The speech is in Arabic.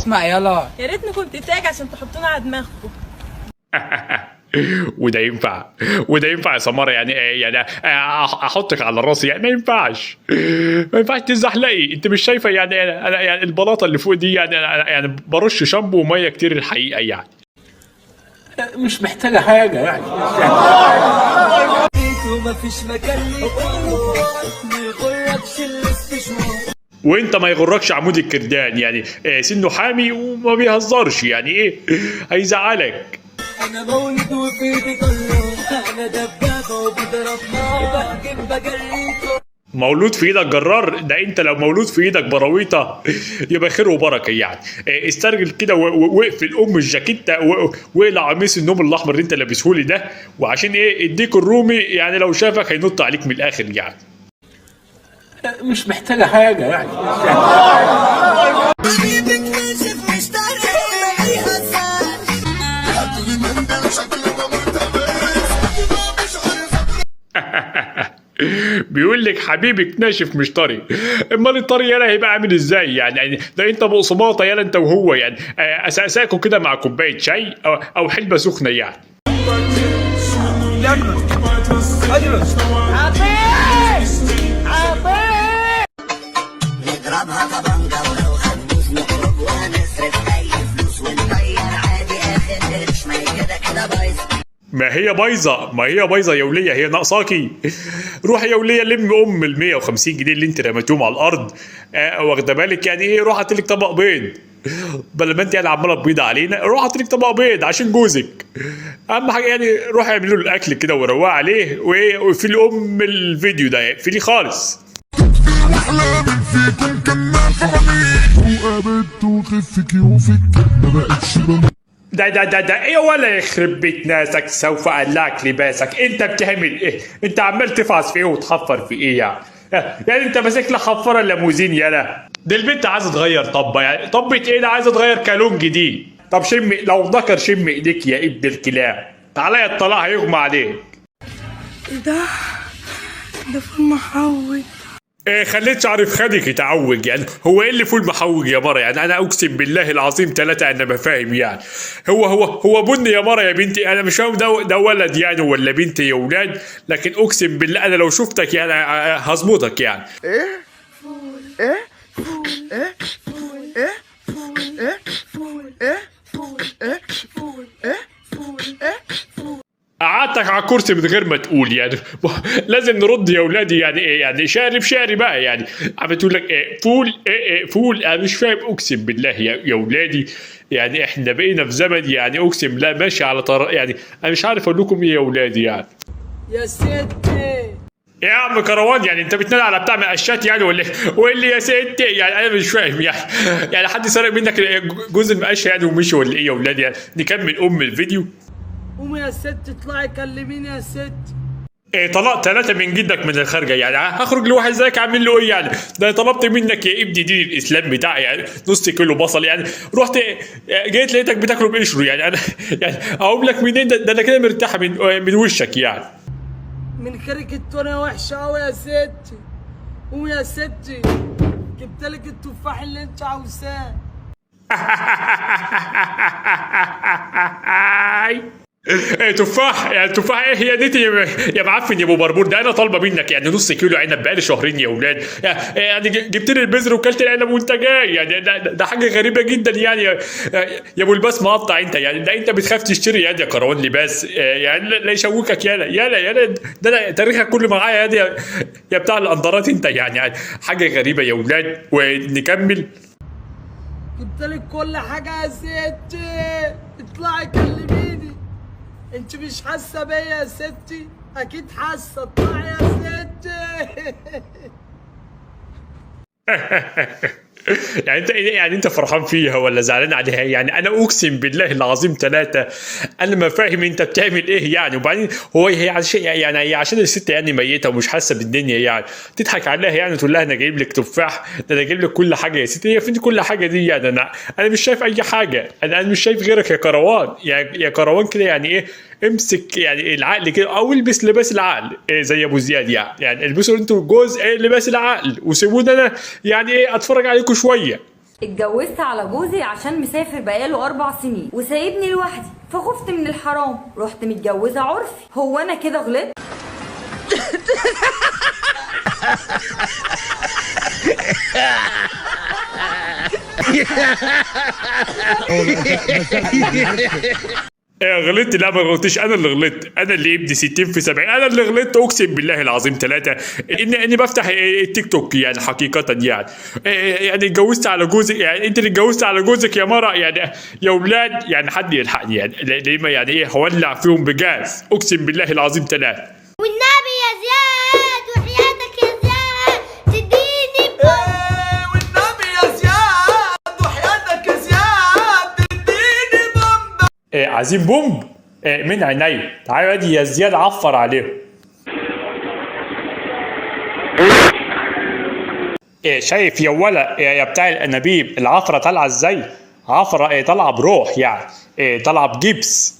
اسمع يلا. يا ريتني كنت تاج عشان تحطونا على دماغكم. وده ينفع يا سمارة يعني احطك على راسي يعني ما ينفعش تزحلقي. انت مش شايفه يعني انا يعني البلاطه اللي فوق دي يعني أنا يعني برش شامبو وميه كتير الحقيقه يعني مش محتاجة حاجة يعني مفيش مكان ما يغركش الاستشوار. وانت ما يغركش عمود الكردان يعني سنه حامي وما بيهزرش يعني ايه هيزعلك. انا مولد وفي ايدي كله، انا دبابه وبضرب نار بهجم بجريكم. مولود في ايدك جرار؟ ده انت لو مولود في ايدك براويطه يبقى خير وبركه يعني. استرجل كده واقفل الجاكيته واقلع قميص النوم الاحمر اللي انت لابسهولي ده، وعشان ايه الديك الرومي يعني لو شافك هينط عليك من الاخر يعني. مش محتاجة حاجة يعني بيقول لك حبيبك ناشف مش طري. امال الطري يالا هيبقى عامل ازاي يعني ده انت بقسماطه يالا انت وهو يعني اساساكوا كده مع كوبايه شاي او حلبه سخنه يعني. نضربها طبنجة ولو هنموت نخرج ونصرف أي فلوس ونغير عادي آخر قرش، ما هي كده بايظة. ما هي بايظه يا وليه، هي ناقصاكي. روح يا وليه لم ال 150 جنيه اللي انت رميتهم على الارض واخده بالك يعني ايه. روح هاتلك طبق بيض بدل ما انت يعني عماله تبيض علينا. روح هاتلك طبق بيض عشان جوزك اهم حاجه يعني. روح اعملوا له الاكل كده وروقوا عليه وقفلي الفيديو ده اقفليه خالص. احلامك فيكم كمان فهميك وقابلت وخفك يوفك ما بقتش ده ايه ولا يخرب بيت ناسك سوف اقلعك لباسك. انت بتعمل ايه؟ انت عمال تفعص في ايه وتحفر في ايه يعني انت ماسك لك حفره ليموزين يالا. دي البنت عايزه تغير طبه يعني طبه ايه ده؟ عايزه تغير كالون جديد. طب شم لو ذكر شم ايديك يا ابن الكلاب. تعالى يا الطلاق هيغمى عليك. ده فول محوج. خليت شعري في خدك يتعوج يعني. هو ايه اللي فول محوج يا مرة يعني؟ انا اقسم بالله العظيم 3 انا ما فاهم يعني. هو بني يا مرة يا بنتي. انا مش فاهم ده ولد يعني ولا بنت يا ولاد، لكن اقسم بالله انا لو شفتك يعني هظبطك يعني. ايه ايه ايه ايه ايه ايه ايه قعدتك على الكرسي من غير ما تقول يعني. لازم نرد يا ولادي يعني ايه يعني شعري بقى يعني. عم تقول لك ايه فول ايه فول. انا مش فاهم اقسم بالله يا ولادي يعني. احنا بقينا في زمن يعني اقسم لا ماشي على يعني انا مش عارف اقول لكم ايه يا ولادي يعني. يا ستي يا عم كروان يعني انت بتنادي على بتاع مقشات يعني ولا اللي يا ستي يعني؟ انا مش فاهم يعني حد سرق منك جزء المقشه يعني ومشي ولا ايه يا ولادي يعني؟ نكمل الفيديو. قومي يا ست اطلعي كلميني يا ست. ايه طلقت 3 من جدك من الخارجه يعني. هخرج لواحد زيك اعمل له ايه يعني؟ ده طلبت منك يا ابني دين الاسلام بتاعي يعني نص كيلو بصل يعني. رحت جيت لقيتك بتاكله بقشره يعني. انا يعني اقوم لك منين؟ ده انا كده مرتاحه من وشك يعني. من خيرك التونه وحشه قوي يا ستي. قومي يا ستي جبتلك التفاح اللي انت عاوزاه. تفاح يعني تفاح ايه هي دي يا معفن يا ابو بربور؟ ده انا طالبه منك يعني نص كيلو عنب بقالي شهرين يا ولاد يعني جبت لي البذر وكلت العنب وانت جاي يعني. ده حاجه غريبه جدا يعني يا ابو الباس مقطع انت يعني. ده انت بتخاف تشتري يا كروان لباس يعني لا يشوكك يالا ده تاريخك كله معايا يا بتاع الانضارات انت يعني حاجه غريبه يا ولاد. ونكمل. جبتلك كل حاجه يا ستي اطلعي كلميني. انت مش حاسه بيا يا ستي؟ اكيد حاسه. اطلعي يا ستي. يعني انت فرحان فيها ولا زعلان عليها يعني؟ انا اقسم بالله العظيم 3 انا ما فاهم انت بتعمل ايه يعني. وبعدين هي عشان الست يعني ميته ومش حاسه بالدنيا يعني تضحك عليها يعني تقول لها انا جايب لك تفاح ده انا جايب لك كل حاجه يا ستي. هي فين كل حاجه دي يعني؟ انا مش شايف اي حاجه. انا مش شايف غيرك يا كروان يا كروان كده يعني ايه. امسك يعني العقل كده او البس لباس العقل إيه زي ابو زياد يعني البسوا انتوا الجوز لباس العقل وسيبوني انا يعني ايه اتفرج عليكم شويه. اتجوزت على جوزي عشان مسافر بقاله 4 سنين وسايبني لوحدي، فخفت من الحرام رحت متجوزة عرفي. هو انا كده غلطت؟ غلطت؟ لا ما غلطتش، انا اللي غلطت، انا اللي ابني 60 في 70، انا اللي غلطت اقسم بالله العظيم 3 اني بفتح التيك توك يعني حقيقه يعني. يعني اتجوزت على جوزك، يعني انت اللي اتجوزت على جوزك يا مرة يعني يا اولاد، يعني حد يلحقني يعني لما يعني ايه هولع فيهم بجاز اقسم بالله العظيم 3. والنبي يا زياد وحياتك يا زياد تديني والنبي يا زياد وحياتك يا زياد اديني بومب. عايزين بومب من عيني، تعالوا ادي يا زياد عفر عليهم. شايف يا ولا يا بتاع الانابيب العفره طالعه ازاي؟ عفره طالعه بروح يعني، طالعه بجبس.